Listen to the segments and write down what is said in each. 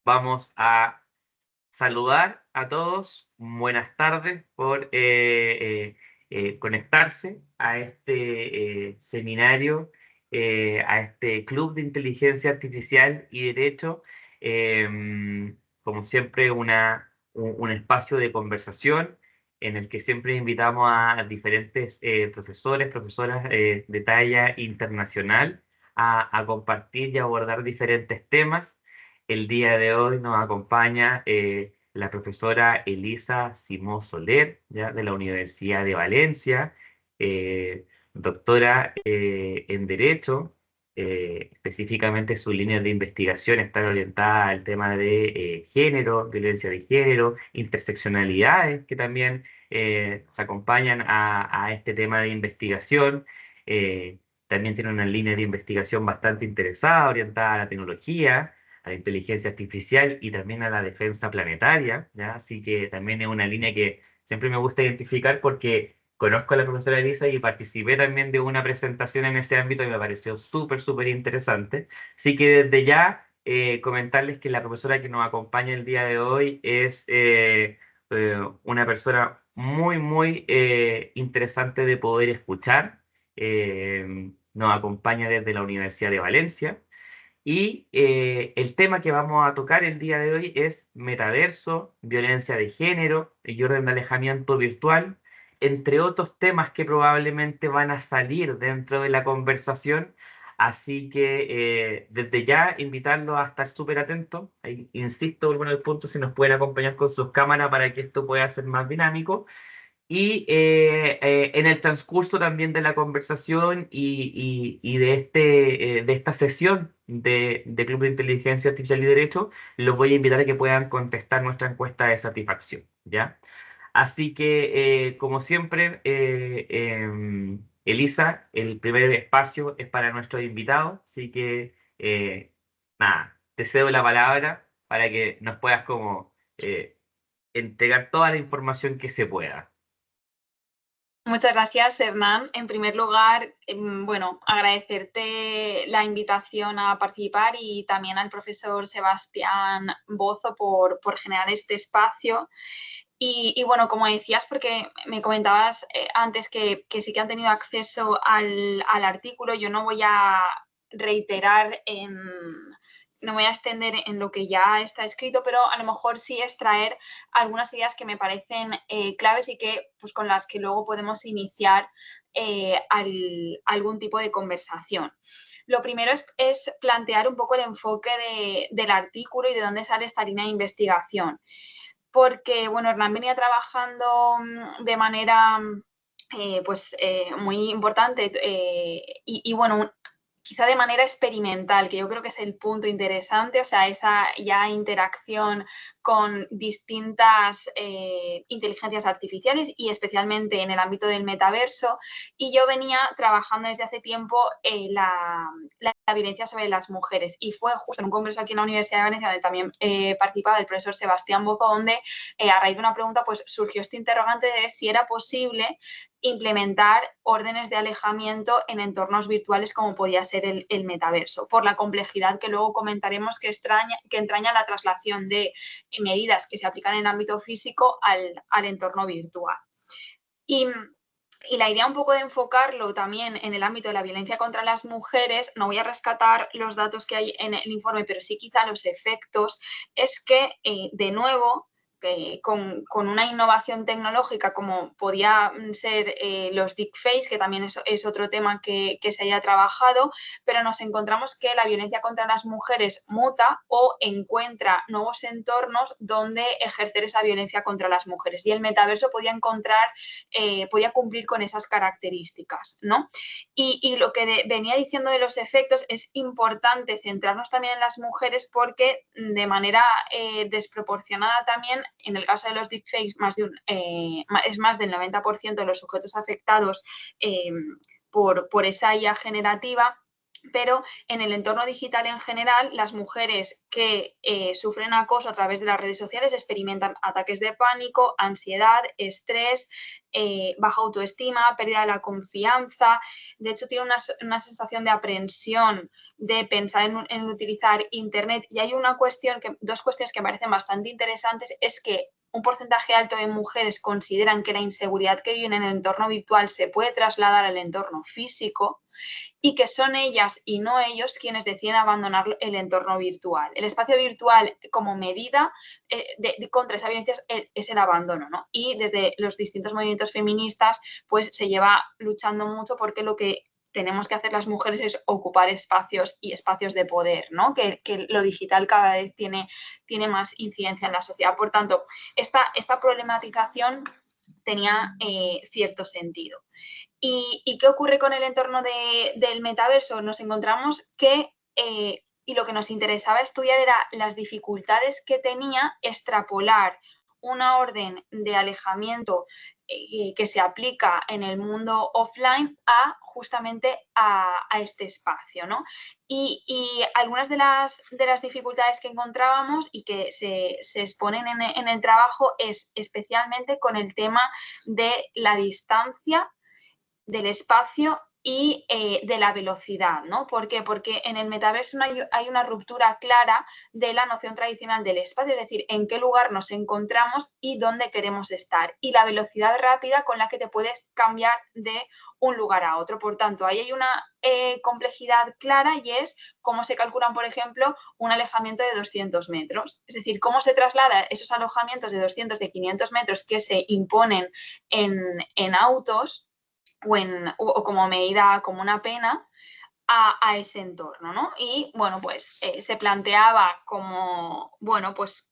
Vamos a saludar a todos. Buenas tardes por conectarse a este seminario, a este Club de Inteligencia Artificial y Derecho. Como siempre, un espacio de conversación en el que siempre invitamos a diferentes profesores, profesoras de talla internacional a compartir y abordar diferentes temas. El día de hoy nos acompaña la profesora Elisa Simó Soler, ¿ya? De la Universidad de Valencia, doctora en Derecho. Específicamente su línea de investigación está orientada al tema de género, violencia de género, interseccionalidades, que también se acompañan a este tema de investigación. También tiene una línea de investigación bastante interesada, orientada a la tecnología, a la inteligencia artificial y también a la defensa planetaria, ¿ya? Así que también es una línea que siempre me gusta identificar porque conozco a la profesora Elisa y participé también de una presentación en ese ámbito y me pareció súper interesante. Así que desde ya comentarles que la profesora que nos acompaña el día de hoy es una persona muy interesante de poder escuchar. Nos acompaña desde la Universidad de Valencia. Y el tema que vamos a tocar el día de hoy es metaverso, violencia de género y orden de alejamiento virtual, entre otros temas que probablemente van a salir dentro de la conversación. Así que desde ya invitarlos a estar súper atentos. Ahí, insisto, vuelvo en el punto, si nos pueden acompañar con sus cámaras para que esto pueda ser más dinámico. Y en el transcurso también de la conversación y de esta sesión de Club de Inteligencia Artificial y Derecho, los voy a invitar a que puedan contestar nuestra encuesta de satisfacción, ¿ya? Así que, como siempre, Elisa, el primer espacio es para nuestros invitados, así que, nada, te cedo la palabra para que nos puedas como entregar toda la información que se pueda. Muchas gracias, Hernán. En primer lugar, bueno, agradecerte la invitación a participar y también al profesor Sebastián Bozo por generar este espacio. Y bueno, como decías, porque me comentabas antes que sí que han tenido acceso al artículo, yo no voy a reiterar no me voy a extender en lo que ya está escrito, pero a lo mejor sí extraer algunas ideas que me parecen claves y que, pues, con las que luego podemos iniciar algún tipo de conversación. Lo primero es plantear un poco el enfoque del artículo y de dónde sale esta línea de investigación. Porque, bueno, Hernán venía trabajando de manera muy importante y bueno, quizá de manera experimental, que yo creo que es el punto interesante, o sea, esa ya interacción con distintas inteligencias artificiales y especialmente en el ámbito del metaverso. Y yo venía trabajando desde hace tiempo la violencia sobre las mujeres. Y fue justo en un congreso aquí en la Universidad de Valencia, donde también participaba el profesor Sebastián Bozo, donde a raíz de una pregunta pues surgió este interrogante de si era posible implementar órdenes de alejamiento en entornos virtuales como podía ser el metaverso, por la complejidad que luego comentaremos que entraña la traslación de medidas que se aplican en el ámbito físico al entorno virtual. Y la idea un poco de enfocarlo también en el ámbito de la violencia contra las mujeres, no voy a rescatar los datos que hay en el informe, pero sí quizá los efectos, es que, de nuevo, con una innovación tecnológica como podía ser los deepfakes, que también es otro tema que se haya trabajado, pero nos encontramos que la violencia contra las mujeres muta o encuentra nuevos entornos donde ejercer esa violencia contra las mujeres. Y el metaverso podía cumplir con esas características, ¿no? Y lo que venía diciendo de los efectos, es importante centrarnos también en las mujeres porque de manera desproporcionada también, en el caso de los deepfakes, es más del 90% de los sujetos afectados por esa IA generativa pero en el entorno digital en general, las mujeres que sufren acoso a través de las redes sociales experimentan ataques de pánico, ansiedad, estrés, baja autoestima, pérdida de la confianza. De hecho, tienen una sensación de aprensión, de pensar en utilizar Internet. Y hay dos cuestiones que me parecen bastante interesantes, es que un porcentaje alto de mujeres consideran que la inseguridad que viven en el entorno virtual se puede trasladar al entorno físico, y que son ellas y no ellos quienes deciden abandonar el entorno virtual. El espacio virtual como medida contra esa violencia es el abandono, ¿no? Y desde los distintos movimientos feministas pues se lleva luchando mucho porque lo que tenemos que hacer las mujeres es ocupar espacios y espacios de poder, ¿no? Que lo digital cada vez tiene más incidencia en la sociedad. Por tanto, esta problematización tenía cierto sentido. ¿Y qué ocurre con el entorno del metaverso? Nos encontramos que, y lo que nos interesaba estudiar era las dificultades que tenía extrapolar una orden de alejamiento que se aplica en el mundo offline justamente a este espacio, ¿no? Y algunas de las dificultades que encontrábamos y que se exponen en el trabajo es especialmente con el tema de la distancia, del espacio y de la velocidad, ¿no? ¿Por qué? Porque en el metaverso hay una ruptura clara de la noción tradicional del espacio, es decir, en qué lugar nos encontramos y dónde queremos estar, y la velocidad rápida con la que te puedes cambiar de un lugar a otro. Por tanto, ahí hay una complejidad clara, y es cómo se calculan, por ejemplo, un alejamiento de 200 metros. Es decir, cómo se traslada esos alojamientos de 200, de 500 metros que se imponen en autos o como medida, como una pena, a ese entorno, ¿no? Y, bueno, pues se planteaba como, bueno, pues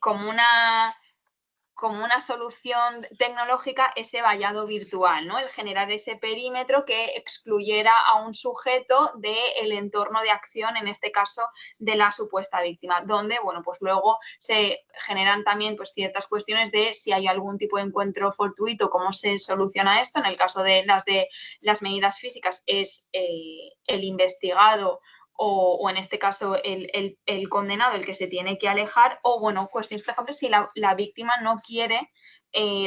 como una solución tecnológica ese vallado virtual, ¿no? El generar ese perímetro que excluyera a un sujeto del entorno de acción, en este caso de la supuesta víctima, donde, bueno, pues luego se generan también pues ciertas cuestiones de si hay algún tipo de encuentro fortuito, cómo se soluciona esto. En el caso de las medidas físicas es el investigado o en este caso el condenado el que se tiene que alejar, o, bueno, cuestiones, por ejemplo, si la víctima no quiere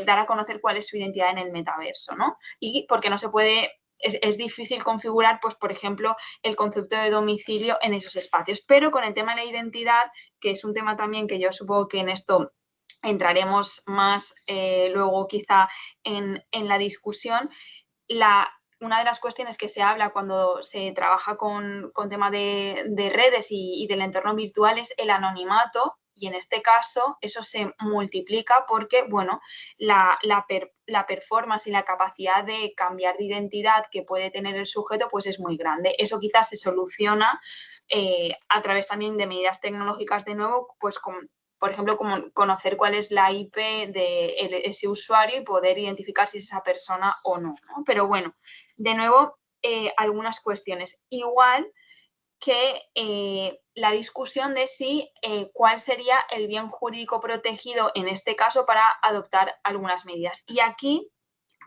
dar a conocer cuál es su identidad en el metaverso, ¿no? Y porque no se puede, es difícil configurar, pues, por ejemplo, el concepto de domicilio en esos espacios. Pero con el tema de la identidad, que es un tema también que yo supongo que en esto entraremos más luego quizá en la discusión, una de las cuestiones que se habla cuando se trabaja con tema de redes y del entorno virtual es el anonimato, y en este caso eso se multiplica porque, bueno, la performance y la capacidad de cambiar de identidad que puede tener el sujeto pues es muy grande. Eso quizás se soluciona a través también de medidas tecnológicas, de nuevo, pues por ejemplo, como conocer cuál es la IP de ese usuario y poder identificar si es esa persona o no, ¿no? Pero, bueno, de nuevo, algunas cuestiones. Igual que la discusión de cuál sería el bien jurídico protegido en este caso para adoptar algunas medidas. Y aquí,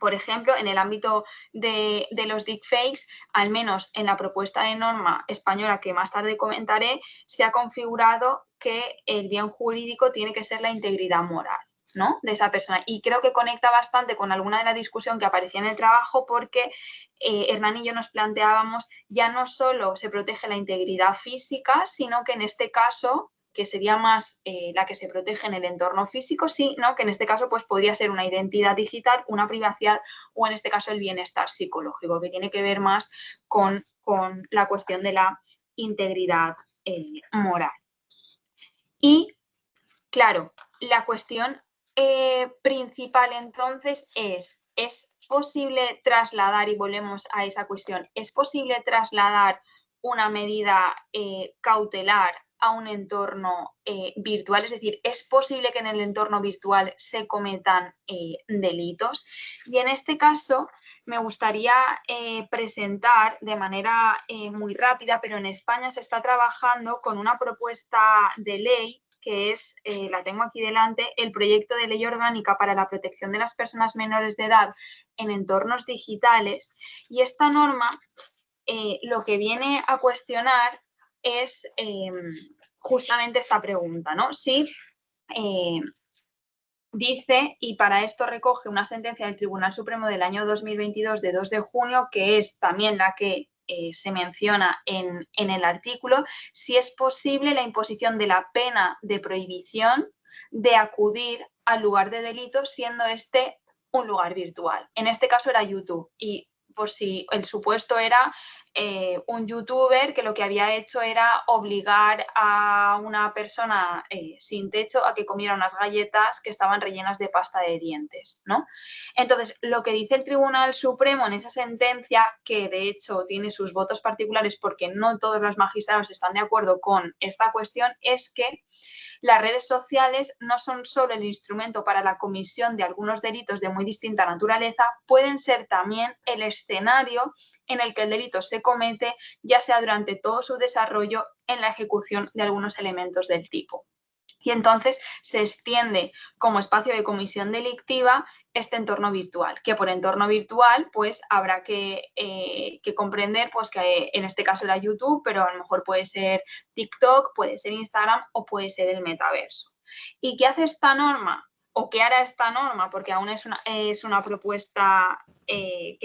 por ejemplo, en el ámbito de los deepfakes, al menos en la propuesta de norma española que más tarde comentaré, se ha configurado que el bien jurídico tiene que ser la integridad moral, ¿no?, de esa persona. Y creo que conecta bastante con alguna de la discusión que aparecía en el trabajo, porque Hernán y yo nos planteábamos, ya no solo se protege la integridad física, sino que en este caso, que sería más la que se protege en el entorno físico, sino que en este caso pues podría ser una identidad digital, una privacidad, o en este caso el bienestar psicológico, que tiene que ver más con la cuestión de la integridad moral. Y, claro, la cuestión principal entonces ¿es posible trasladar, y volvemos a esa cuestión, es posible trasladar una medida cautelar a un entorno virtual? Es decir, ¿es posible que en el entorno virtual se cometan delitos? Y en este caso me gustaría presentar de manera muy rápida, pero en España se está trabajando con una propuesta de ley que es, la tengo aquí delante, el proyecto de ley orgánica para la protección de las personas menores de edad en entornos digitales. Y esta norma lo que viene a cuestionar es justamente esta pregunta, ¿no? Si dice, y para esto recoge una sentencia del Tribunal Supremo del año 2022 de 2 de junio, que es también la que se menciona en el artículo, si es posible la imposición de la pena de prohibición de acudir al lugar de delito, siendo este un lugar virtual. En este caso era YouTube, y por si el supuesto era un youtuber que lo que había hecho era obligar a una persona sin techo a que comiera unas galletas que estaban rellenas de pasta de dientes, ¿no? Entonces, lo que dice el Tribunal Supremo en esa sentencia, que de hecho tiene sus votos particulares porque no todos los magistrados están de acuerdo con esta cuestión, es que las redes sociales no son solo el instrumento para la comisión de algunos delitos de muy distinta naturaleza, pueden ser también el escenario en el que el delito se comete, ya sea durante todo su desarrollo en la ejecución de algunos elementos del tipo. Y entonces se extiende como espacio de comisión delictiva este entorno virtual, que por entorno virtual pues habrá que comprender pues que en este caso era YouTube, pero a lo mejor puede ser TikTok, puede ser Instagram o puede ser el metaverso. ¿Y qué hace esta norma? ¿O qué hará esta norma? Porque aún es una propuesta que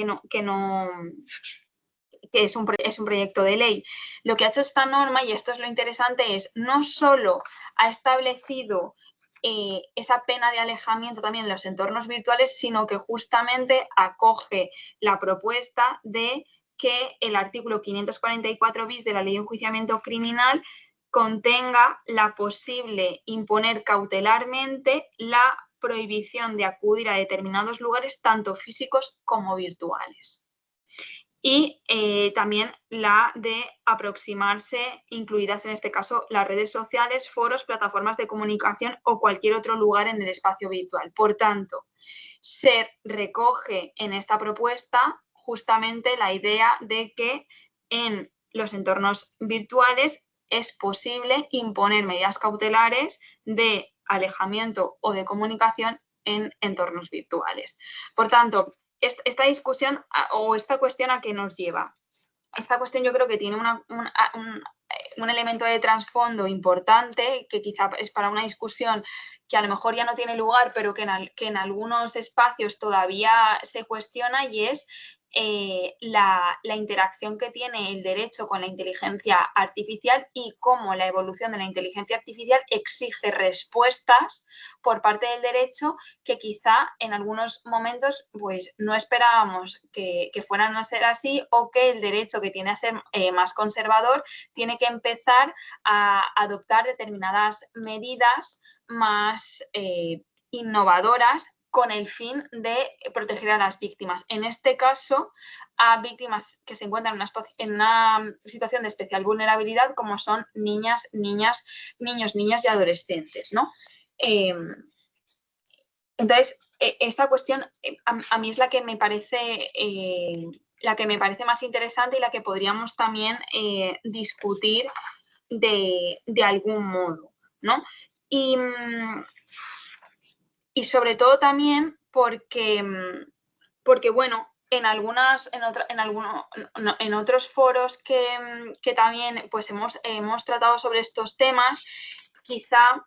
es un proyecto de ley. Lo que ha hecho esta norma, y esto es lo interesante, es no solo ha establecido esa pena de alejamiento también en los entornos virtuales, sino que justamente acoge la propuesta de que el artículo 544 bis de la Ley de Enjuiciamiento Criminal contenga la posible imponer cautelarmente la prohibición de acudir a determinados lugares, tanto físicos como virtuales. Y también la de aproximarse, incluidas en este caso las redes sociales, foros, plataformas de comunicación o cualquier otro lugar en el espacio virtual. Por tanto, se recoge en esta propuesta justamente la idea de que en los entornos virtuales es posible imponer medidas cautelares de alejamiento o de comunicación en entornos virtuales. Por tanto, esta discusión o esta cuestión a qué nos lleva. Esta cuestión yo creo que tiene un elemento de trasfondo importante, que quizá es para una discusión que a lo mejor ya no tiene lugar, pero que en algunos espacios todavía se cuestiona, y es la interacción que tiene el derecho con la inteligencia artificial y cómo la evolución de la inteligencia artificial exige respuestas por parte del derecho que quizá en algunos momentos pues, no esperábamos que fueran a ser así, o que el derecho, que tiene a ser más conservador, tiene que empezar a adoptar determinadas medidas más innovadoras con el fin de proteger a las víctimas. En este caso, a víctimas que se encuentran en una situación de especial vulnerabilidad, como son niños, niñas y adolescentes, ¿no? Entonces, esta cuestión a mí es la que me parece más interesante y la que podríamos también discutir de algún modo, ¿no? Y sobre todo también porque bueno, en otros foros que también pues hemos tratado sobre estos temas, quizá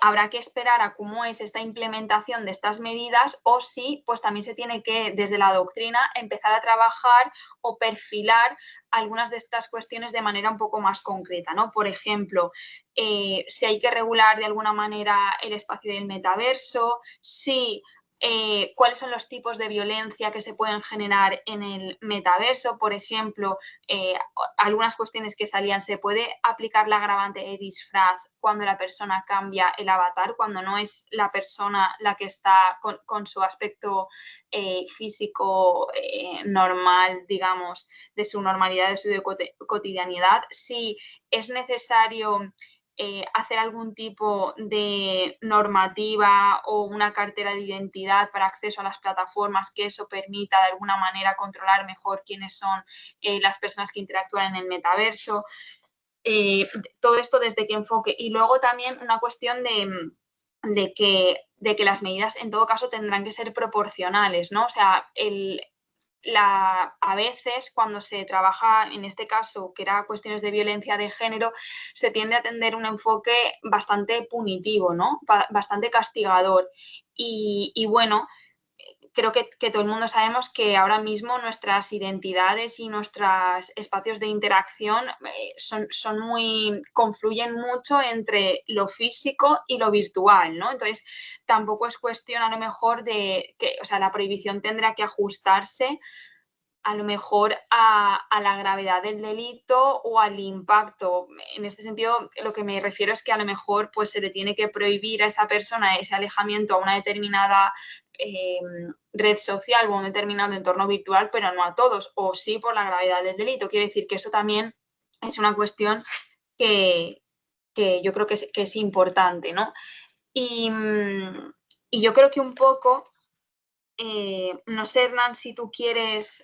habrá que esperar a cómo es esta implementación de estas medidas, o si pues también se tiene que, desde la doctrina, empezar a trabajar o perfilar algunas de estas cuestiones de manera un poco más concreta, ¿no? Por ejemplo, si hay que regular de alguna manera el espacio del metaverso, si cuáles son los tipos de violencia que se pueden generar en el metaverso. Por ejemplo, algunas cuestiones que salían, ¿se puede aplicar la agravante de disfraz cuando la persona cambia el avatar, cuando no es la persona la que está con su aspecto físico normal, digamos, de su normalidad, de su cotidianidad? Si es necesario hacer algún tipo de normativa o una cartera de identidad para acceso a las plataformas, que eso permita de alguna manera controlar mejor quiénes son las personas que interactúan en el metaverso. Todo esto desde qué enfoque. Y luego también una cuestión de que las medidas en todo caso tendrán que ser proporcionales, ¿no? O sea, a veces cuando se trabaja, en este caso, que era cuestiones de violencia de género, se tiende a tener un enfoque bastante punitivo, ¿no? Bastante castigador. Y bueno, creo que todo el mundo sabemos que ahora mismo nuestras identidades y nuestros espacios de interacción son muy, confluyen mucho entre lo físico y lo virtual, ¿no? Entonces, tampoco es cuestión a lo mejor de que, o sea, la prohibición tendrá que ajustarse a lo mejor a la gravedad del delito o al impacto. En este sentido, lo que me refiero es que a lo mejor pues, se le tiene que prohibir a esa persona ese alejamiento a una determinada red social o a un determinado entorno virtual, pero no a todos, o sí por la gravedad del delito. Quiere decir que eso también es una cuestión que, que yo creo que es importante, ¿no? Y yo creo que un poco no sé, Hernán, si tú quieres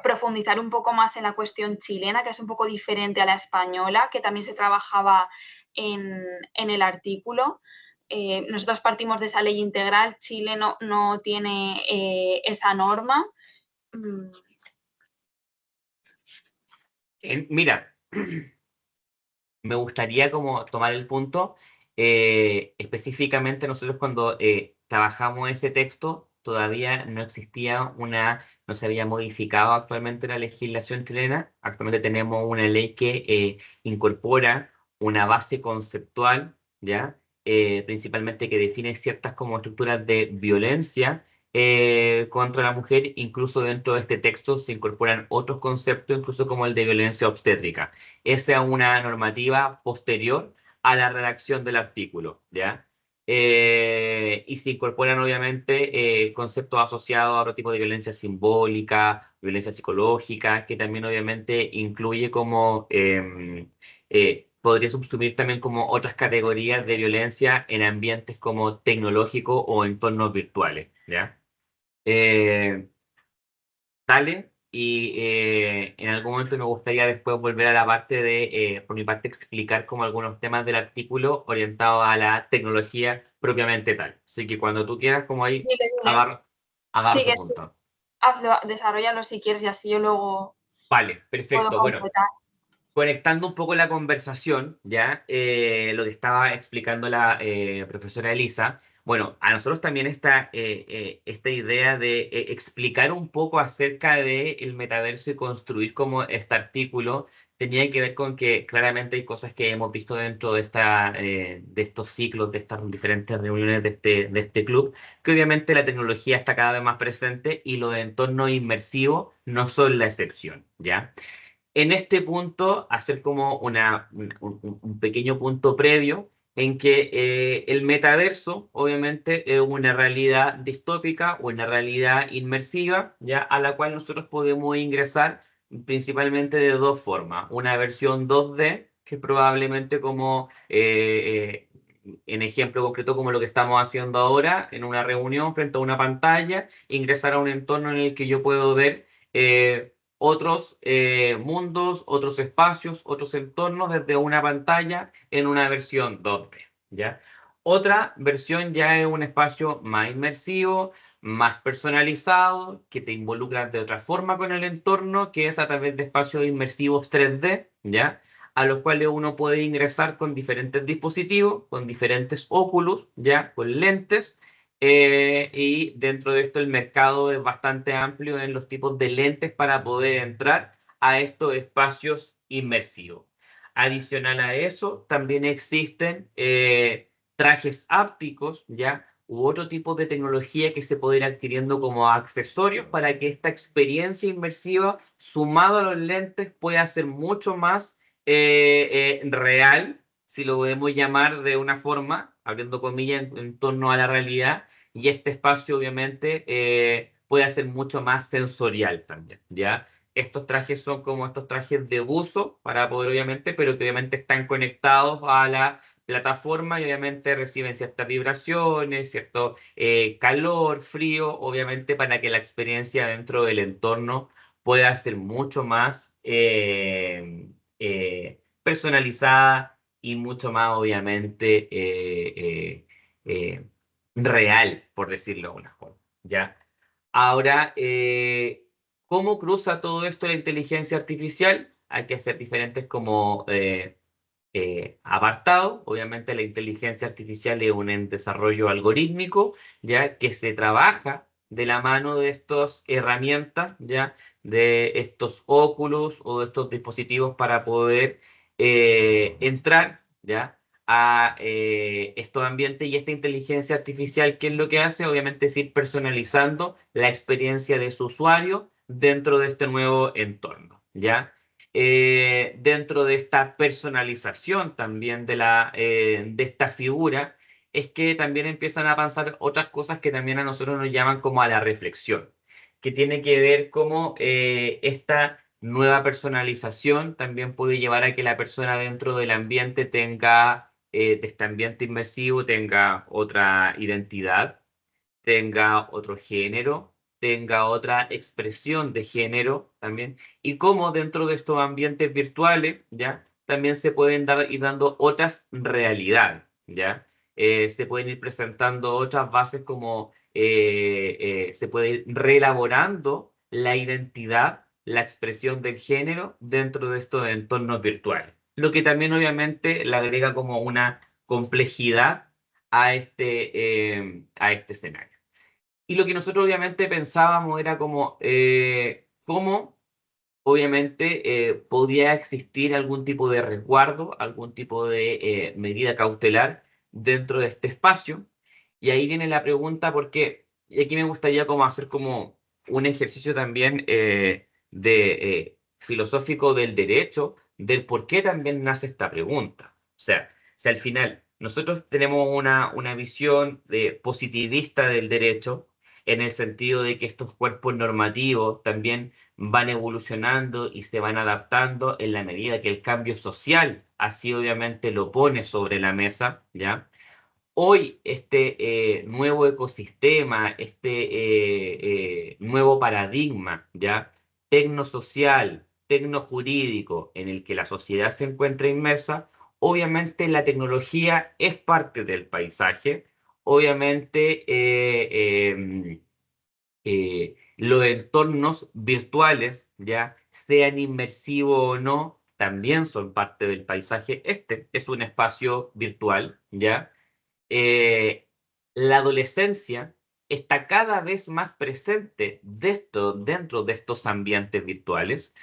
profundizar un poco más en la cuestión chilena, que es un poco diferente a la española, que también se trabajaba en el artículo. Nosotros partimos de esa ley integral, Chile no tiene esa norma. Mira, me gustaría como tomar el punto, específicamente nosotros cuando trabajamos ese texto, todavía no existía no se había modificado actualmente la legislación chilena. Actualmente tenemos una ley que incorpora una base conceptual, ¿ya? Principalmente que define ciertas como estructuras de violencia contra la mujer. Incluso dentro de este texto se incorporan otros conceptos, incluso como el de violencia obstétrica. Esa es una normativa posterior a la redacción del artículo, ¿ya? Y se incorporan obviamente conceptos asociados a otro tipo de violencia simbólica, violencia psicológica, que también obviamente incluye como, podría subsumir también como otras categorías de violencia en ambientes como tecnológicos o entornos virtuales, ¿ya? Eh, Dale, y en algún momento me gustaría después volver a la parte de, por mi parte, explicar como algunos temas del artículo orientados a la tecnología propiamente tal. Así que cuando tú quieras, como ahí, Dile, dile. agarro ese Sigue, sí. punto. Hazlo, desarrollalo si quieres y así yo luego Vale, puedo perfecto. Bueno, completar. conectando un poco la conversación, ya lo que estaba explicando la profesora Elisa, bueno, a nosotros también esta idea de explicar un poco acerca del metaverso y construir como este artículo tenía que ver con que claramente hay cosas que hemos visto dentro de estos ciclos, de estas diferentes reuniones de este club, que obviamente la tecnología está cada vez más presente y los entornos inmersivos no son la excepción, ¿ya? En este punto, hacer como un pequeño punto previo en que el metaverso, obviamente, es una realidad distópica o una realidad inmersiva, ya a la cual nosotros podemos ingresar principalmente de dos formas. Una versión 2D, que es probablemente como, en ejemplo concreto, como lo que estamos haciendo ahora, en una reunión frente a una pantalla, ingresar a un entorno en el que yo puedo ver otros mundos, otros espacios, otros entornos desde una pantalla en una versión 2D, ¿ya? Otra versión ya es un espacio más inmersivo, más personalizado, que te involucra de otra forma con el entorno, que es a través de espacios inmersivos 3D, ¿ya? A los cuales uno puede ingresar con diferentes dispositivos, con diferentes óculos, ¿ya? Con lentes, y dentro de esto el mercado es bastante amplio en los tipos de lentes para poder entrar a estos espacios inmersivos. Adicional a eso, también existen trajes ápticos, ¿ya? U otro tipo de tecnología que se puede ir adquiriendo como accesorios para que esta experiencia inmersiva, sumado a los lentes, pueda ser mucho más real, si lo podemos llamar de una forma, abriendo comillas en torno a la realidad, y este espacio obviamente puede ser mucho más sensorial también, ¿ya? Estos trajes son como estos trajes de buzo para poder obviamente, pero que obviamente están conectados a la plataforma y obviamente reciben ciertas vibraciones, cierto calor, frío, obviamente para que la experiencia dentro del entorno pueda ser mucho más personalizada y mucho más obviamente real, por decirlo de alguna forma, ¿ya? Ahora, ¿cómo cruza todo esto la inteligencia artificial? Hay que hacer diferentes como apartados. Obviamente la inteligencia artificial es un desarrollo algorítmico, ya que se trabaja de la mano de estas herramientas, ya de estos óculos o de estos dispositivos para poder entrar, ya a estos ambientes y esta inteligencia artificial, ¿qué es lo que hace? Obviamente es ir personalizando la experiencia de su usuario dentro de este nuevo entorno, ¿ya? Dentro de esta personalización también de esta figura, es que también empiezan a avanzar otras cosas que también a nosotros nos llaman como a la reflexión, que tiene que ver cómo esta nueva personalización también puede llevar a que la persona dentro del ambiente tenga, de este ambiente inmersivo, tenga otra identidad, tenga otro género, tenga otra expresión de género también, y cómo dentro de estos ambientes virtuales, ¿ya? También se pueden ir dando otras realidades, ¿ya? Se pueden ir presentando otras bases como se puede ir reelaborando la identidad, la expresión del género dentro de estos entornos virtuales. Lo que también obviamente le agrega como una complejidad a este escenario. Y lo que nosotros obviamente pensábamos era como cómo obviamente podía existir algún tipo de resguardo, algún tipo de medida cautelar dentro de este espacio. Y ahí viene la pregunta porque, y aquí me gustaría como hacer como un ejercicio también filosófico del derecho, del por qué también nace esta pregunta. O sea, si al final nosotros tenemos una visión positivista del derecho, en el sentido de que estos cuerpos normativos también van evolucionando y se van adaptando en la medida que el cambio social así obviamente lo pone sobre la mesa, ¿ya? Hoy este nuevo ecosistema, este nuevo paradigma, ¿ya? Tecnosocial, tecnojurídico, en el que la sociedad se encuentra inmersa, obviamente la tecnología es parte del paisaje, obviamente los entornos virtuales, ya sean inmersivos o no, también son parte del paisaje. Este es un espacio virtual, ¿ya? eh, la adolescencia está cada vez más presente dentro de estos ambientes virtuales.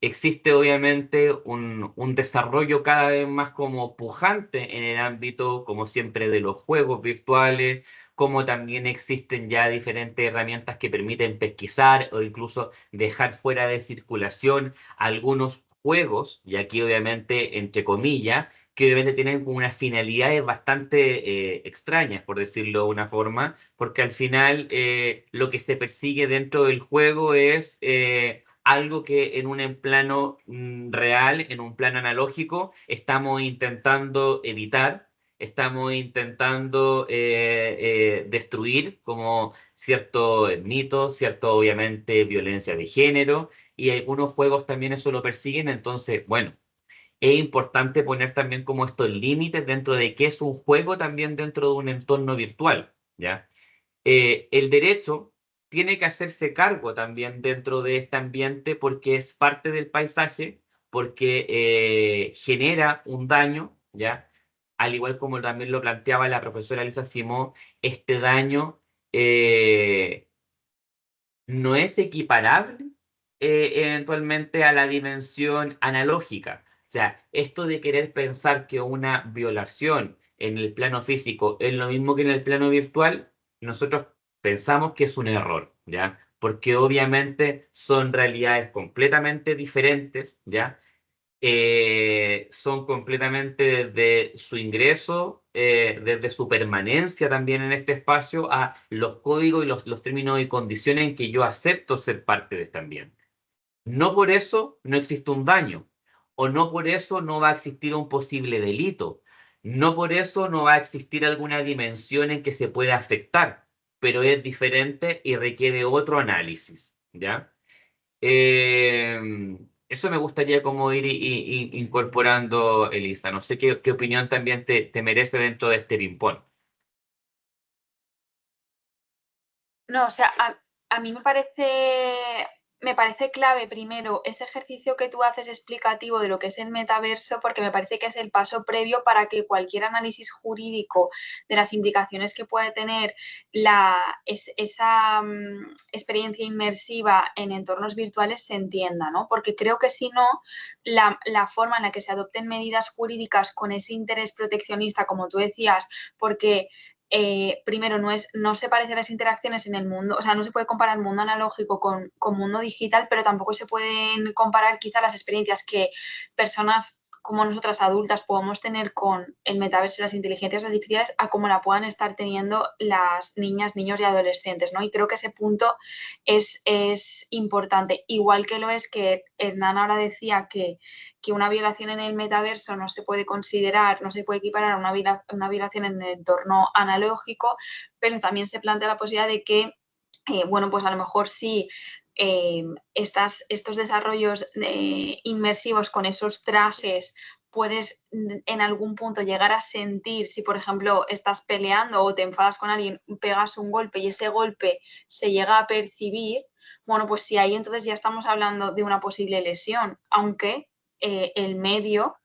Existe obviamente un desarrollo cada vez más como pujante en el ámbito, como siempre, de los juegos virtuales, como también existen ya diferentes herramientas que permiten pesquisar o incluso dejar fuera de circulación algunos juegos, y aquí obviamente entre comillas, que obviamente tienen como unas finalidades bastante extrañas, por decirlo de una forma, porque al final lo que se persigue dentro del juego es algo que en un plano real, en un plano analógico, estamos intentando evitar, estamos intentando destruir como ciertos mitos, cierto obviamente violencia de género, y algunos juegos también eso lo persiguen, entonces, bueno, es importante poner también como estos límites dentro de qué es un juego también dentro de un entorno virtual, ¿ya? El derecho tiene que hacerse cargo también dentro de este ambiente porque es parte del paisaje, porque genera un daño, ¿ya? Al igual como también lo planteaba la profesora Elisa Simó, este daño no es equiparable eventualmente a la dimensión analógica. O sea, esto de querer pensar que una violación en el plano físico es lo mismo que en el plano virtual, nosotros pensamos que es un error, ¿ya? Porque obviamente son realidades completamente diferentes, ¿ya? Son completamente desde su ingreso, desde su permanencia también en este espacio, a los códigos y los términos y condiciones en que yo acepto ser parte de este ambiente. No por eso no existe un daño, o no por eso no va a existir un posible delito, no por eso no va a existir alguna dimensión en que se puede afectar, pero es diferente y requiere otro análisis, ¿ya? Eso me gustaría como ir incorporando, Elisa. No sé qué opinión también te merece dentro de este ping-pong. No, o sea, a mí me parece clave primero ese ejercicio que tú haces explicativo de lo que es el metaverso, porque me parece que es el paso previo para que cualquier análisis jurídico de las implicaciones que puede tener esa experiencia inmersiva en entornos virtuales se entienda, ¿no? Porque creo que si no, la forma en la que se adopten medidas jurídicas con ese interés proteccionista, como tú decías, porque primero, no se parecen las interacciones en el mundo, o sea, no se puede comparar el mundo analógico con mundo digital, pero tampoco se pueden comparar quizá las experiencias que personas como nosotras adultas podemos tener con el metaverso y las inteligencias artificiales a como la puedan estar teniendo las niñas, niños y adolescentes, ¿no? Y creo que ese punto es importante, igual que lo es que Hernán ahora decía que una violación en el metaverso no se puede considerar, no se puede equiparar a una violación en el entorno analógico, pero también se plantea la posibilidad de que, bueno, pues a lo mejor sí estos desarrollos inmersivos con esos trajes puedes en algún punto llegar a sentir si, por ejemplo, estás peleando o te enfadas con alguien, pegas un golpe y ese golpe se llega a percibir, bueno, pues sí, ahí entonces ya estamos hablando de una posible lesión, aunque el medio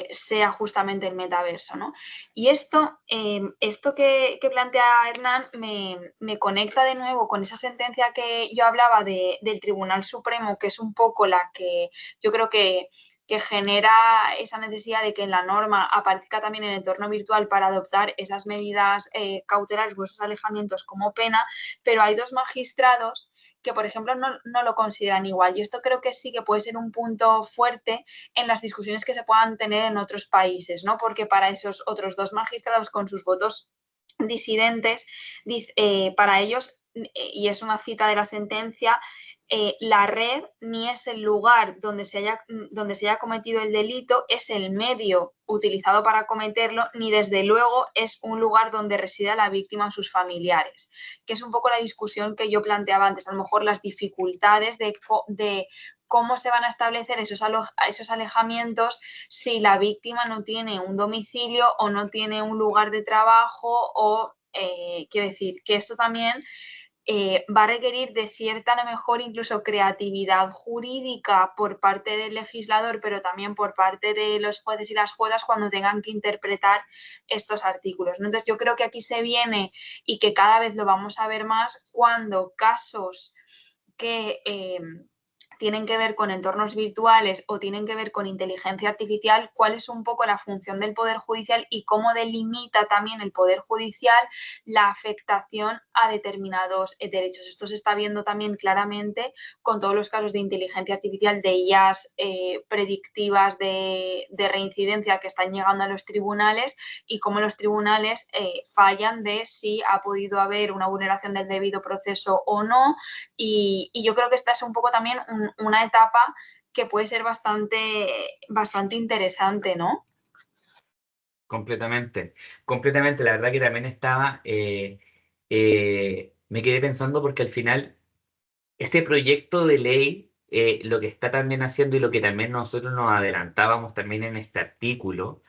sea justamente el metaverso, ¿no? Y esto que plantea Hernán me conecta de nuevo con esa sentencia que yo hablaba del Tribunal Supremo, que es un poco la que yo creo que genera esa necesidad de que en la norma aparezca también en el entorno virtual para adoptar esas medidas cautelares o esos alejamientos como pena, pero hay dos magistrados que, por ejemplo, no lo consideran igual. Y esto creo que sí que puede ser un punto fuerte en las discusiones que se puedan tener en otros países, ¿no? Porque para esos otros dos magistrados con sus votos disidentes, para ellos, y es una cita de la sentencia, la red ni es el lugar donde se haya cometido el delito, es el medio utilizado para cometerlo, ni desde luego es un lugar donde resida la víctima o sus familiares, que es un poco la discusión que yo planteaba antes, a lo mejor las dificultades de cómo se van a establecer esos alejamientos si la víctima no tiene un domicilio o no tiene un lugar de trabajo o, quiero decir, que esto también va a requerir de cierta, a lo mejor, incluso creatividad jurídica por parte del legislador, pero también por parte de los jueces y las juezas cuando tengan que interpretar estos artículos, ¿no? Entonces, yo creo que aquí se viene y que cada vez lo vamos a ver más cuando casos que tienen que ver con entornos virtuales o tienen que ver con inteligencia artificial, cuál es un poco la función del Poder Judicial y cómo delimita también el Poder Judicial la afectación a determinados derechos. Esto se está viendo también claramente con todos los casos de inteligencia artificial, de IAs predictivas de reincidencia que están llegando a los tribunales y cómo los tribunales fallan de si ha podido haber una vulneración del debido proceso o no. Y yo creo que esta es un poco también una etapa que puede ser bastante interesante, ¿no? Completamente, completamente. La verdad que también estaba, me quedé pensando porque al final ese proyecto de ley, lo que está también haciendo y lo que también nosotros nos adelantábamos también en este artículo,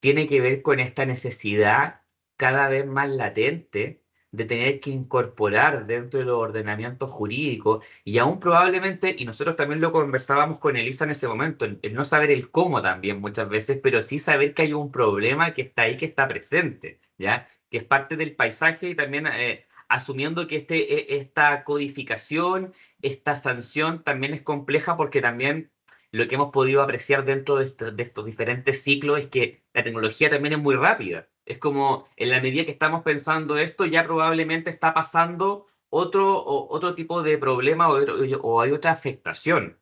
tiene que ver con esta necesidad cada vez más latente de tener que incorporar dentro de los ordenamientos jurídicos y aún probablemente, y nosotros también lo conversábamos con Elisa en ese momento, el no saber el cómo también muchas veces, pero sí saber que hay un problema que está ahí, que está presente, ¿ya? Que es parte del paisaje y también asumiendo que esta codificación, esta sanción también es compleja porque también lo que hemos podido apreciar dentro de estos diferentes ciclos es que la tecnología también es muy rápida. Es como en la medida que estamos pensando esto, ya probablemente está pasando otro tipo de problema o hay otra afectación.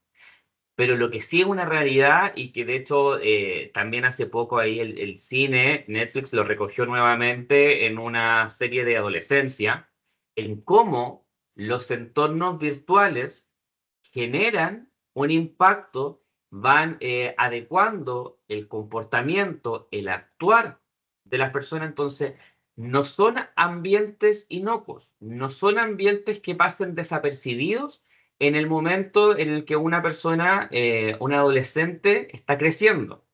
Pero lo que sí es una realidad y que de hecho también hace poco ahí el cine, Netflix lo recogió nuevamente en una serie de adolescencia, en cómo los entornos virtuales generan un impacto, van adecuando el comportamiento, el actuar de las personas. Entonces, no son ambientes inocuos, no son ambientes que pasen desapercibidos en el momento en el que una persona, un adolescente, está creciendo.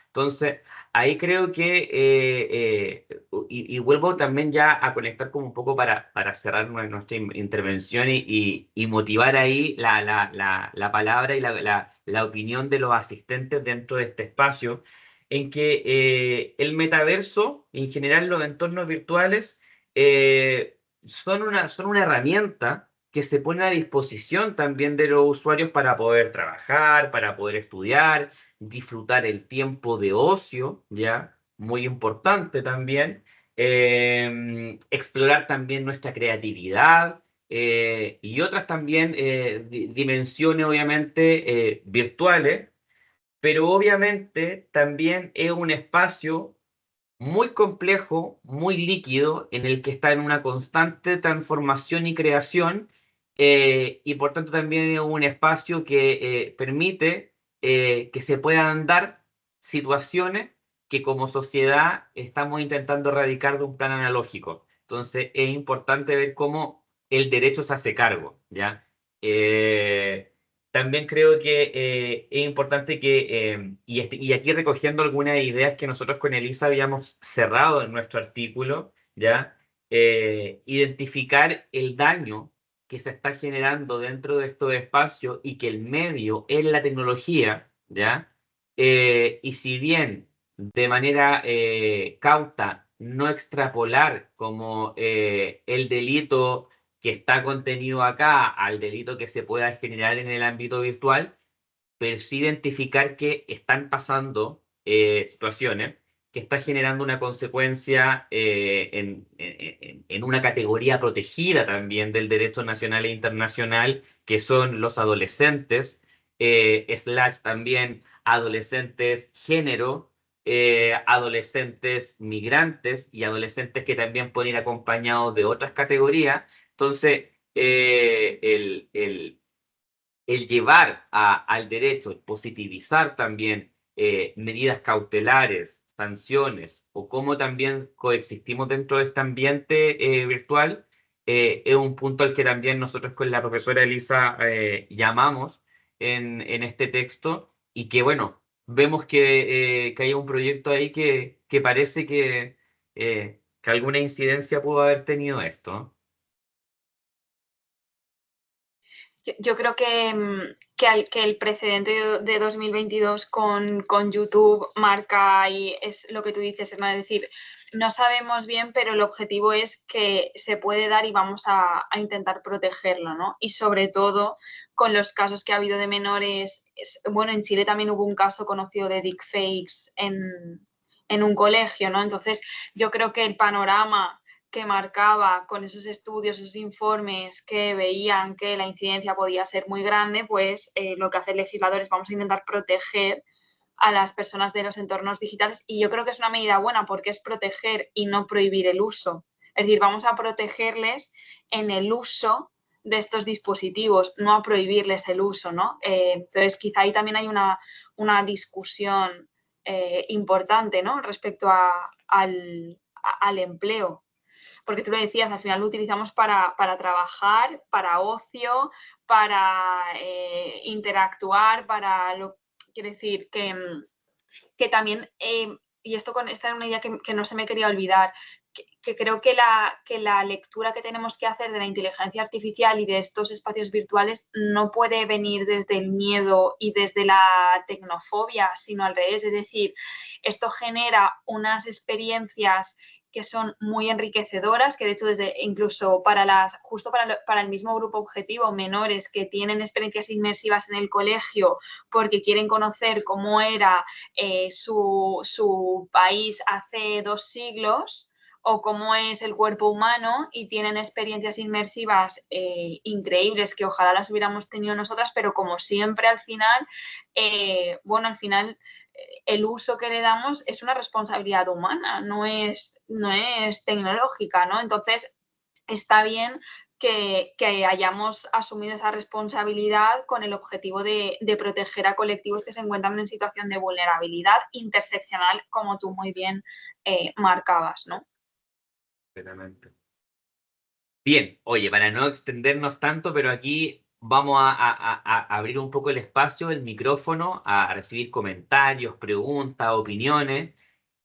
Entonces, ahí creo que, y vuelvo también ya a conectar como un poco para cerrar nuestra intervención y motivar ahí la palabra y la opinión de los asistentes dentro de este espacio, en que el metaverso, en general los entornos virtuales, son una herramienta que se pone a disposición también de los usuarios para poder trabajar, para poder estudiar, disfrutar el tiempo de ocio, ¿ya? Muy importante también. Explorar también nuestra creatividad y otras también dimensiones, obviamente, virtuales, pero obviamente también es un espacio muy complejo, muy líquido, en el que está en una constante transformación y creación, y por tanto también es un espacio que permite que se puedan dar situaciones que como sociedad estamos intentando erradicar de un plan analógico. Entonces es importante ver cómo el derecho se hace cargo, ¿ya? También creo que es importante que, y aquí recogiendo algunas ideas que nosotros con Elisa habíamos cerrado en nuestro artículo, ¿ya? Identificar el daño que se está generando dentro de estos espacios y que el medio es la tecnología, ¿ya? Y si bien de manera cauta no extrapolar como el delito que está contenido acá al delito que se pueda generar en el ámbito virtual, pero sí identificar que están pasando situaciones que están generando una consecuencia en una categoría protegida también del derecho nacional e internacional, que son los adolescentes, slash también adolescentes género, adolescentes migrantes y adolescentes que también pueden ir acompañados de otras categorías. Entonces, el llevar al derecho, el positivizar también medidas cautelares, sanciones, o cómo también coexistimos dentro de este ambiente virtual, es un punto al que también nosotros con la profesora Elisa llamamos en este texto, y que bueno, vemos que hay un proyecto ahí que parece que alguna incidencia pudo haber tenido esto. Yo creo que, que el precedente de 2022 con YouTube marca y es lo que tú dices, es decir, no sabemos bien, pero el objetivo es que se puede dar y vamos a intentar protegerlo, ¿no? Y sobre todo con los casos que ha habido de menores, bueno, en Chile también hubo un caso conocido de deepfakes en un colegio, ¿no? Entonces, yo creo que el panorama que marcaba con esos estudios, esos informes que veían que la incidencia podía ser muy grande, pues lo que hace el legislador es vamos a intentar proteger a las personas de los entornos digitales y yo creo que es una medida buena porque es proteger y no prohibir el uso. Es decir, vamos a protegerles en el uso de estos dispositivos, no a prohibirles el uso, ¿no? Entonces, quizá ahí también hay una discusión importante, ¿no? Respecto al empleo porque tú lo decías, al final lo utilizamos para trabajar, para ocio, para interactuar, quiero decir que también, y esta es una idea que no se me quería olvidar, que creo que la lectura que tenemos que hacer de la inteligencia artificial y de estos espacios virtuales no puede venir desde el miedo y desde la tecnofobia, sino al revés, es decir, esto genera unas experiencias que son muy enriquecedoras, que de hecho desde incluso justo para el mismo grupo objetivo, menores que tienen experiencias inmersivas en el colegio porque quieren conocer cómo era su país hace 2 siglos o cómo es el cuerpo humano y tienen experiencias inmersivas increíbles que ojalá las hubiéramos tenido nosotras, pero como siempre al final, bueno, al final el uso que le damos es una responsabilidad humana, no es tecnológica, ¿no? Entonces, está bien que hayamos asumido esa responsabilidad con el objetivo de proteger a colectivos que se encuentran en situación de vulnerabilidad interseccional, como tú muy bien marcabas, ¿no? Completamente. Bien, oye, para no extendernos tanto, pero aquí vamos a abrir un poco el espacio, el micrófono, a recibir comentarios, preguntas, opiniones.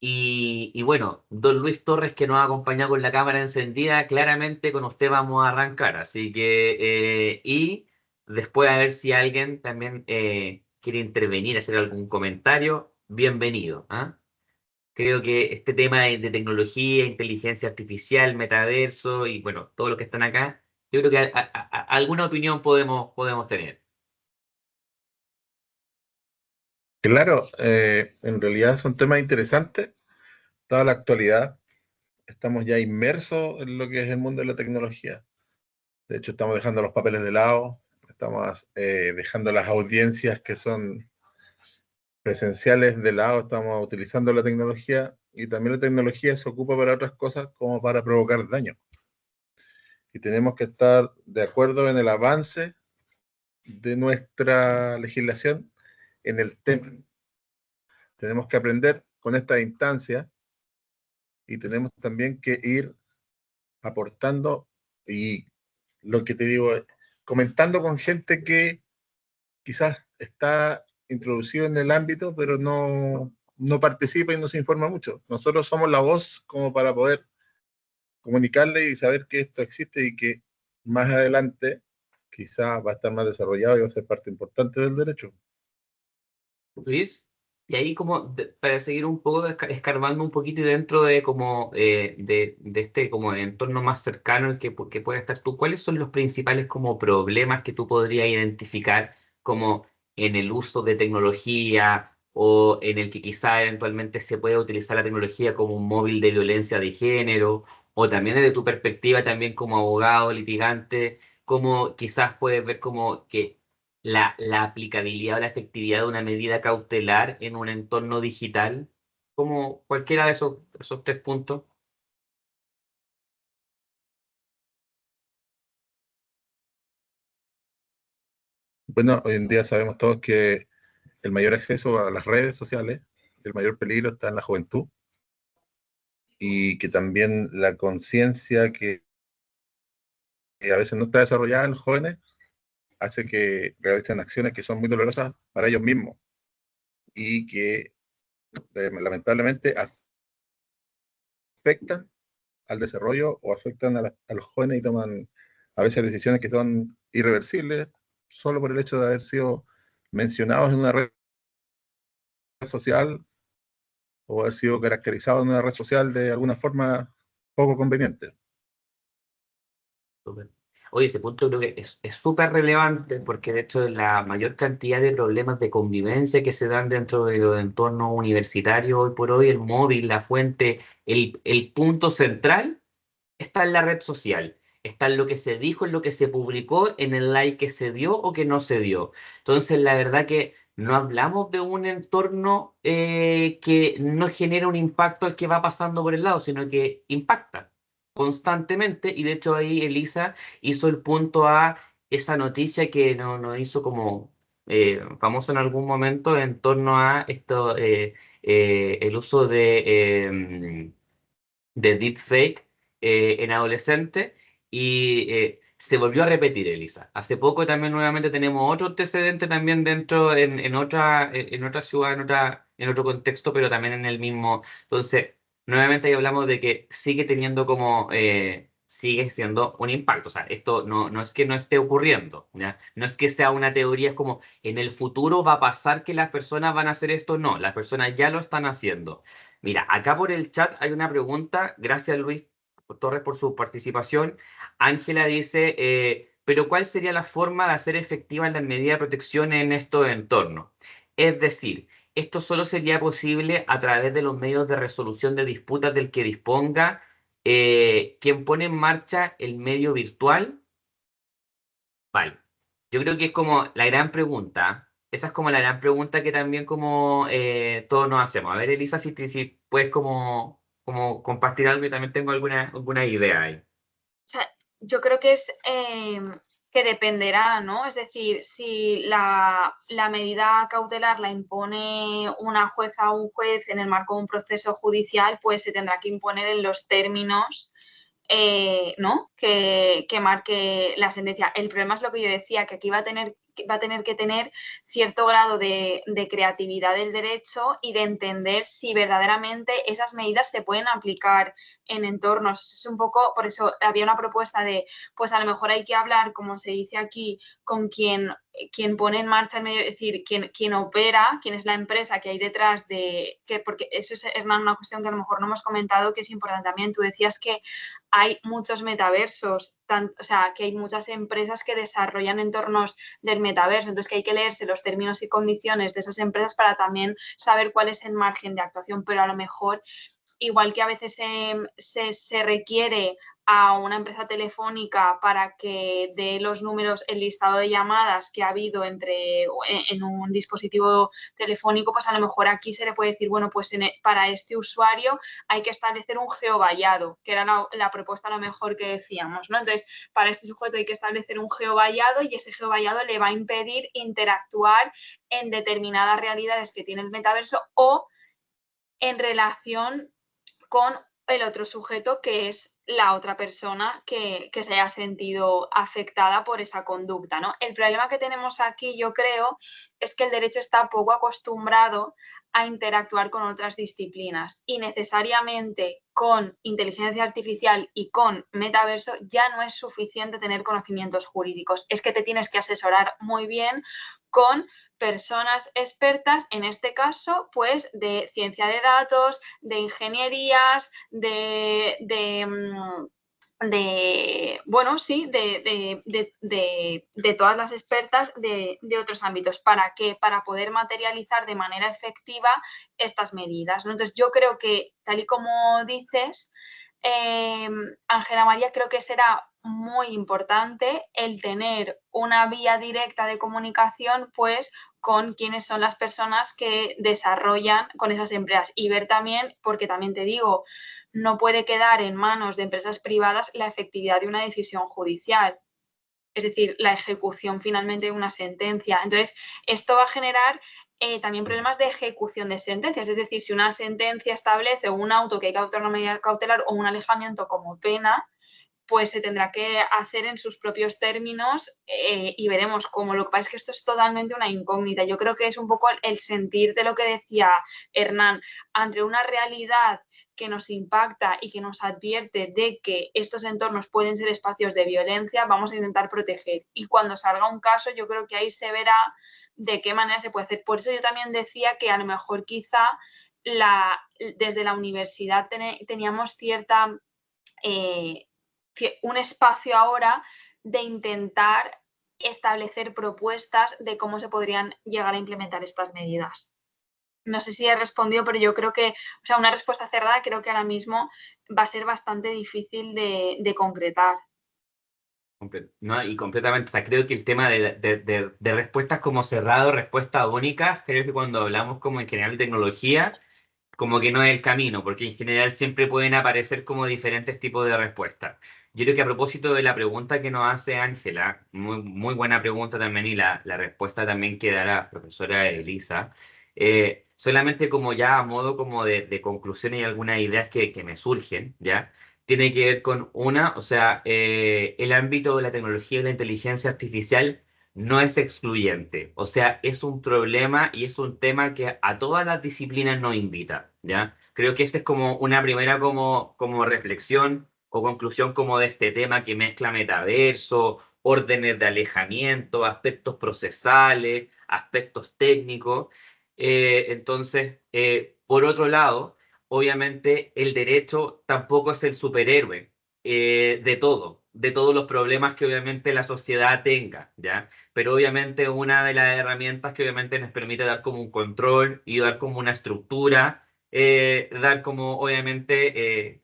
Y bueno, don Luis Torres, que nos ha acompañado con la cámara encendida, claramente con usted vamos a arrancar. Así que, y después a ver si alguien también quiere intervenir, hacer algún comentario, bienvenido. ¿Ah? Creo que este tema de tecnología, inteligencia artificial, metaverso y bueno, todos los que están acá, yo creo que alguna opinión podemos tener. Claro, en realidad son temas interesantes. Toda la actualidad estamos ya inmersos en lo que es el mundo de la tecnología. De hecho, estamos dejando los papeles de lado, estamos dejando las audiencias que son presenciales de lado, estamos utilizando la tecnología y también la tecnología se ocupa para otras cosas como para provocar daño. Y tenemos que estar de acuerdo en el avance de nuestra legislación en el tema. Tenemos que aprender con esta instancia y tenemos también que ir aportando y lo que te digo, comentando con gente que quizás está introducido en el ámbito, pero no participa y no se informa mucho. Nosotros somos la voz como para poder comunicarle y saber que esto existe y que más adelante quizás va a estar más desarrollado y va a ser parte importante del derecho. Luis, y ahí como para seguir un poco escarbando un poquito y dentro de como de este como entorno más cercano el que puede estar tú, ¿cuáles son los principales como problemas que tú podrías identificar como en el uso de tecnología o en el que quizá eventualmente se pueda utilizar la tecnología como un móvil de violencia de género o también desde tu perspectiva también como abogado, litigante, como quizás puedes ver como que la aplicabilidad o la efectividad de una medida cautelar en un entorno digital, como cualquiera de esos tres puntos? Bueno, hoy en día sabemos todos que el mayor acceso a las redes sociales, el mayor peligro está en la juventud y que también la conciencia que a veces no está desarrollada en los jóvenes hace que realicen acciones que son muy dolorosas para ellos mismos y que lamentablemente afectan al desarrollo o afectan a los jóvenes y toman a veces decisiones que son irreversibles solo por el hecho de haber sido mencionados en una red social o haber sido caracterizados en una red social de alguna forma poco conveniente. Súper. Oye, ese punto creo que es súper relevante porque de hecho la mayor cantidad de problemas de convivencia que se dan dentro de los entornos universitarios hoy por hoy, el móvil, la fuente, el punto central está en la red social, está en lo que se dijo, en lo que se publicó, en el like que se dio o que no se dio. Entonces, la verdad que no hablamos de un entorno que no genera un impacto al que va pasando por el lado, sino que impacta constantemente. Y de hecho ahí Elisa hizo el punto a esa noticia que nos hizo como famoso en algún momento en torno a esto, el uso de deepfake en adolescentes y se volvió a repetir, Elisa. Hace poco también nuevamente tenemos otro antecedente también dentro, en otra ciudad, en otro contexto, pero también en el mismo. Entonces, nuevamente ahí hablamos de que sigue teniendo como, sigue siendo un impacto. O sea, esto no es que no esté ocurriendo, ¿ya? No es que sea una teoría, es como en el futuro va a pasar que las personas van a hacer esto. No, las personas ya lo están haciendo. Mira, acá por el chat hay una pregunta. Gracias, Luis Torres, por su participación. Ángela dice, pero ¿cuál sería la forma de hacer efectivas las medidas de protección en estos entornos? Es decir, esto solo sería posible a través de los medios de resolución de disputas del que disponga quien pone en marcha el medio virtual. Vale. Yo creo que es como la gran pregunta. Esa es como la gran pregunta que también como todos nos hacemos. A ver, Elisa, si puedes como compartir algo y también tengo alguna idea ahí. O sea, yo creo que es que dependerá, ¿no? Es decir, si la medida cautelar la impone una jueza o un juez en el marco de un proceso judicial, pues se tendrá que imponer en los términos ¿no? que marque la sentencia. El problema es lo que yo decía, que aquí va a tener va a tener que tener cierto grado de creatividad del derecho y de entender si verdaderamente esas medidas se pueden aplicar en entornos. Es un poco, por eso había una propuesta de, pues a lo mejor hay que hablar, como se dice aquí, con quien pone en marcha el medio, es decir, quien opera, quién es la empresa que hay detrás de, porque eso es, Hernán, una cuestión que a lo mejor no hemos comentado, que es importante también. Tú decías que hay muchos metaversos, o sea, que hay muchas empresas que desarrollan entornos del metaverso, entonces que hay que leerse los términos y condiciones de esas empresas para también saber cuál es el margen de actuación, pero a lo mejor, igual que a veces se requiere a una empresa telefónica para que dé los números, el listado de llamadas que ha habido en un dispositivo telefónico, pues a lo mejor aquí se le puede decir, bueno, pues para este usuario hay que establecer un geovallado, que era la propuesta a lo mejor que decíamos, ¿no? Entonces, para este sujeto hay que establecer un geovallado y ese geovallado le va a impedir interactuar en determinadas realidades que tiene el metaverso o en relación con el otro sujeto, que es la otra persona que se haya sentido afectada por esa conducta, ¿no? El problema que tenemos aquí, yo creo, es que el derecho está poco acostumbrado a interactuar con otras disciplinas y necesariamente con inteligencia artificial y con metaverso ya no es suficiente tener conocimientos jurídicos, es que te tienes que asesorar muy bien con personas expertas, en este caso, pues de ciencia de datos, de ingenierías, bueno, sí, de todas las expertas de otros ámbitos. ¿Para qué? Para poder materializar de manera efectiva estas medidas, ¿no? Entonces, yo creo que, tal y como dices, Ángela María, creo que será muy importante el tener una vía directa de comunicación, pues, con quiénes son las personas que desarrollan con esas empresas y ver también, porque también te digo, no puede quedar en manos de empresas privadas la efectividad de una decisión judicial, es decir, la ejecución finalmente de una sentencia. Entonces, esto va a generar también problemas de ejecución de sentencias, es decir, si una sentencia establece un auto que hay que adoptar una medida cautelar o un alejamiento como pena, pues se tendrá que hacer en sus propios términos y veremos cómo. Lo que pasa es que esto es totalmente una incógnita. Yo creo que es un poco el sentir de lo que decía Hernán, ante una realidad que nos impacta y que nos advierte de que estos entornos pueden ser espacios de violencia, vamos a intentar proteger. Y cuando salga un caso, yo creo que ahí se verá de qué manera se puede hacer. Por eso yo también decía que a lo mejor quizá desde la universidad teníamos cierta... un espacio ahora de intentar establecer propuestas de cómo se podrían llegar a implementar estas medidas. No sé si he respondido, pero yo creo que, o sea, una respuesta cerrada creo que ahora mismo va a ser bastante difícil de concretar. No, y completamente, o sea, creo que el tema de respuestas como cerrado, respuestas únicas, creo que cuando hablamos como en general de tecnología, como que no es el camino, porque en general siempre pueden aparecer como diferentes tipos de respuestas. Yo creo que a propósito de la pregunta que nos hace Ángela, muy, muy buena pregunta también, y la respuesta también que da la profesora Elisa, solamente como ya a modo como de conclusión y algunas ideas que me surgen, ¿ya? Tiene que ver con una, o sea, el ámbito de la tecnología y la inteligencia artificial no es excluyente, o sea, es un problema y es un tema que a todas las disciplinas nos invita, ¿ya? Creo que esta es como una primera como reflexión o conclusión como de este tema que mezcla metaverso, órdenes de alejamiento, aspectos procesales, aspectos técnicos. Entonces, por otro lado, obviamente el derecho tampoco es el superhéroe de todos los problemas que obviamente la sociedad tenga, ¿ya? Pero obviamente una de las herramientas que obviamente nos permite dar como un control y dar como una estructura, dar como obviamente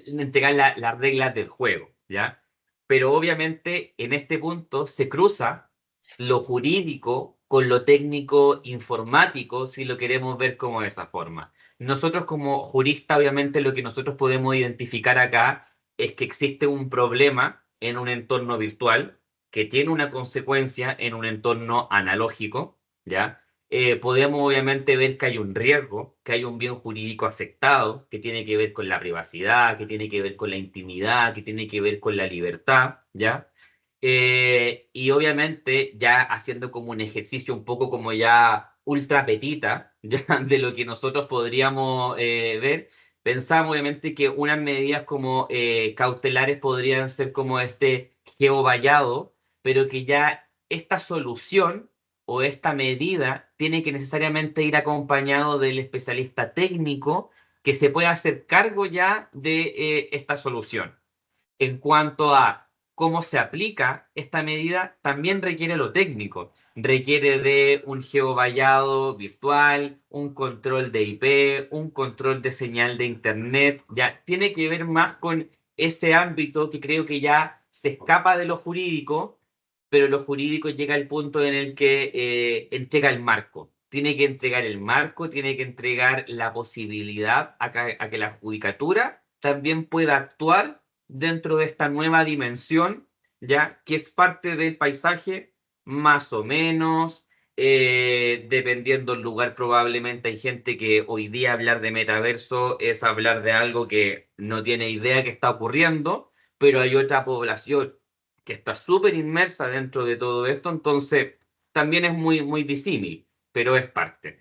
entregar las reglas del juego, ¿ya? Pero obviamente en este punto se cruza lo jurídico con lo técnico informático, si lo queremos ver como de esa forma. Nosotros como juristas, obviamente lo que nosotros podemos identificar acá es que existe un problema en un entorno virtual que tiene una consecuencia en un entorno analógico, ¿ya? Podemos obviamente ver que hay un riesgo, que hay un bien jurídico afectado, que tiene que ver con la privacidad, que tiene que ver con la intimidad, que tiene que ver con la libertad, ¿ya? Y obviamente ya haciendo como un ejercicio un poco como ya ultra petita, ya de lo que nosotros podríamos ver, pensamos obviamente que unas medidas como cautelares podrían ser como este geovallado, pero que ya esta solución o esta medida tiene que necesariamente ir acompañado del especialista técnico que se pueda hacer cargo ya de esta solución. En cuanto a cómo se aplica esta medida, también requiere lo técnico. Requiere de un geovallado virtual, un control de IP, un control de señal de internet. Ya tiene que ver más con ese ámbito que creo que ya se escapa de lo jurídico, pero lo jurídico llega al punto en el que entrega el marco. Tiene que entregar el marco, tiene que entregar la posibilidad a que la judicatura también pueda actuar dentro de esta nueva dimensión, ya que es parte del paisaje, más o menos, dependiendo del lugar, probablemente hay gente que hoy día hablar de metaverso es hablar de algo que no tiene idea que está ocurriendo, pero hay otra población que está súper inmersa dentro de todo esto, entonces también es muy, muy disímil, pero es parte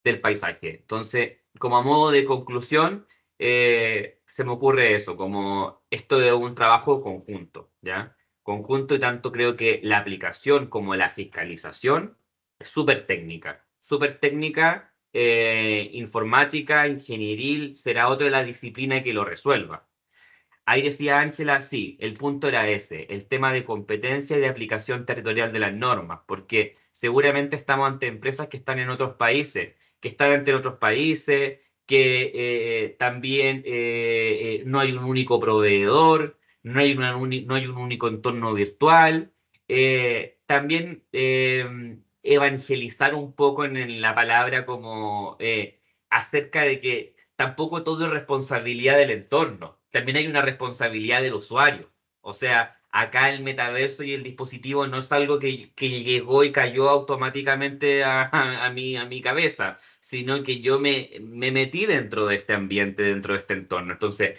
del paisaje. Entonces, como a modo de conclusión, se me ocurre eso, como esto de un trabajo conjunto, ¿ya? Conjunto y tanto creo que la aplicación como la fiscalización es súper técnica, informática, ingenieril, será otra de la disciplina que lo resuelva. Ahí decía Ángela, sí, el punto era ese, el tema de competencia y de aplicación territorial de las normas, porque seguramente estamos ante empresas que están en otros países, que están ante otros países, que también no hay un único proveedor, no hay un único entorno virtual. También evangelizar un poco en la palabra como acerca de que tampoco todo es responsabilidad del entorno, también hay una responsabilidad del usuario. O sea, acá el metaverso y el dispositivo no es algo que llegó y cayó automáticamente a mi cabeza, sino que yo me metí dentro de este ambiente, dentro de este entorno. Entonces,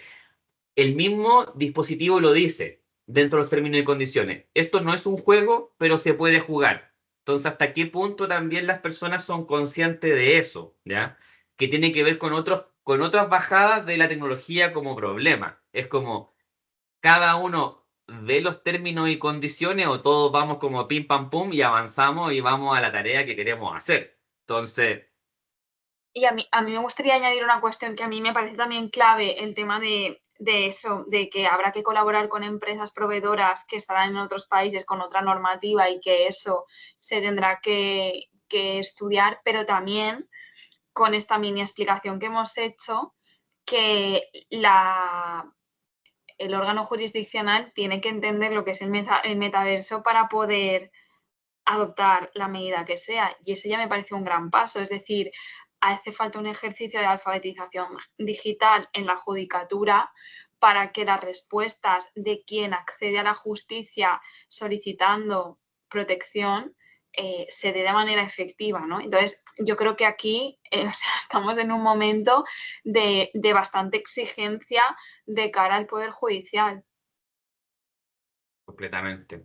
el mismo dispositivo lo dice dentro de los términos y condiciones. Esto no es un juego, pero se puede jugar. Entonces, ¿hasta qué punto también las personas son conscientes de eso? ¿Ya? Que tiene que ver con otras bajadas de la tecnología como problema. Es como cada uno ve los términos y condiciones o todos vamos como pim pam pum y avanzamos y vamos a la tarea que queremos hacer. Entonces, Y a mí me gustaría añadir una cuestión que a mí me parece también clave, el tema de eso, de que habrá que colaborar con empresas proveedoras que estarán en otros países con otra normativa y que eso se tendrá que estudiar, pero también con esta mini explicación que hemos hecho, que el órgano jurisdiccional tiene que entender lo que es el metaverso para poder adoptar la medida que sea. Y eso ya me parece un gran paso. Es decir, hace falta un ejercicio de alfabetización digital en la judicatura para que las respuestas de quien accede a la justicia solicitando protección se dé de manera efectiva, ¿no? Entonces, yo creo que aquí o sea, estamos en un momento de bastante exigencia de cara al Poder Judicial. completamente.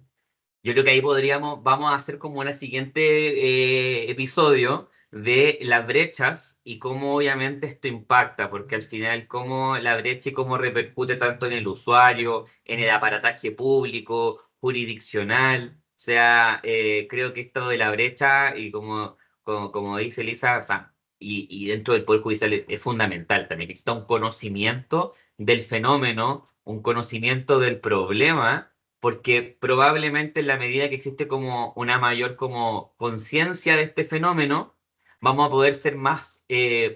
Yo creo que ahí vamos a hacer como un siguiente episodio de las brechas y cómo obviamente esto impacta, porque al final cómo la brecha y cómo repercute tanto en el usuario, en el aparataje público, jurisdiccional. O sea, creo que esto de la brecha y como dice Elisa, o sea, y dentro del Poder Judicial es fundamental también, que exista un conocimiento del fenómeno, un conocimiento del problema porque probablemente en la medida que existe como una mayor como conciencia de este fenómeno, vamos a poder ser más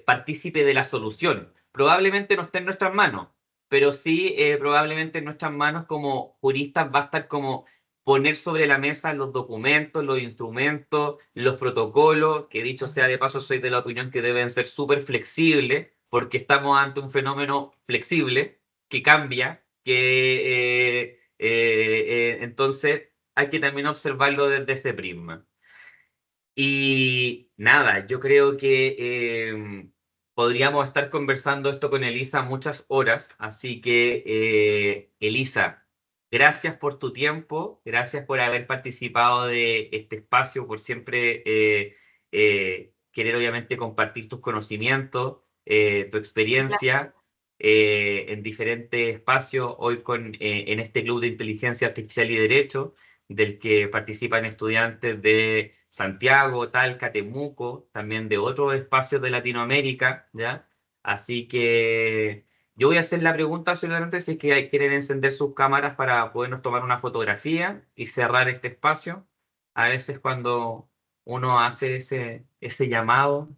partícipe de la solución. Probablemente no esté en nuestras manos, pero sí probablemente en nuestras manos como juristas va a estar como poner sobre la mesa los documentos, los instrumentos, los protocolos, que dicho sea de paso soy de la opinión que deben ser súper flexibles, porque estamos ante un fenómeno flexible que cambia, entonces hay que también observarlo desde ese prisma. Y nada, yo creo que podríamos estar conversando esto con Elisa muchas horas, así que Elisa, gracias por tu tiempo, gracias por haber participado de este espacio, por siempre querer obviamente compartir tus conocimientos, tu experiencia en diferentes espacios, hoy en este Club de Inteligencia Artificial y Derecho, del que participan estudiantes de Santiago, Talca, Temuco, también de otros espacios de Latinoamérica, ¿ya? Así que yo voy a hacer la pregunta solamente si es que quieren encender sus cámaras para podernos tomar una fotografía y cerrar este espacio. A veces cuando uno hace ese llamado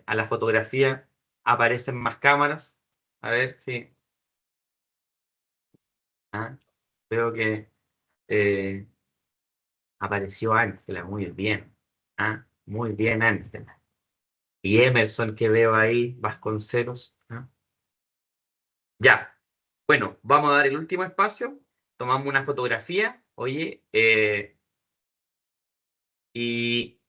a la fotografía, aparecen más cámaras. A ver si... veo que apareció Ángela, muy bien. Muy bien, Ángela. Y Emerson que veo ahí, Vasconcelos. Ya. Bueno, vamos a dar el último espacio. Tomamos una fotografía. Oye, y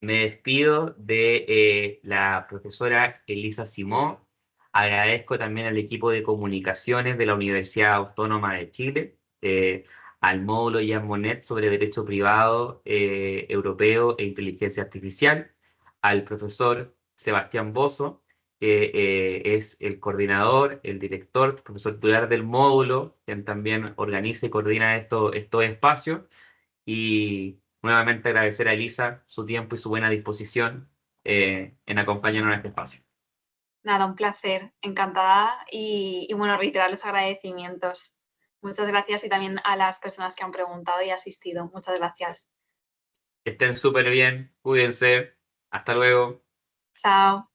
me despido de la profesora Elisa Simón. Agradezco también al equipo de comunicaciones de la Universidad Autónoma de Chile, al módulo Jean Monnet sobre Derecho Privado Europeo e Inteligencia Artificial, al profesor Sebastián Bozo, que es el coordinador, el director, profesor titular del módulo, quien también organiza y coordina estos espacios. Y nuevamente agradecer a Elisa su tiempo y su buena disposición en acompañarnos en este espacio. Nada, un placer, encantada y bueno, reiterar los agradecimientos. Muchas gracias y también a las personas que han preguntado y asistido. Muchas gracias. Que estén súper bien, cuídense, hasta luego. Chao.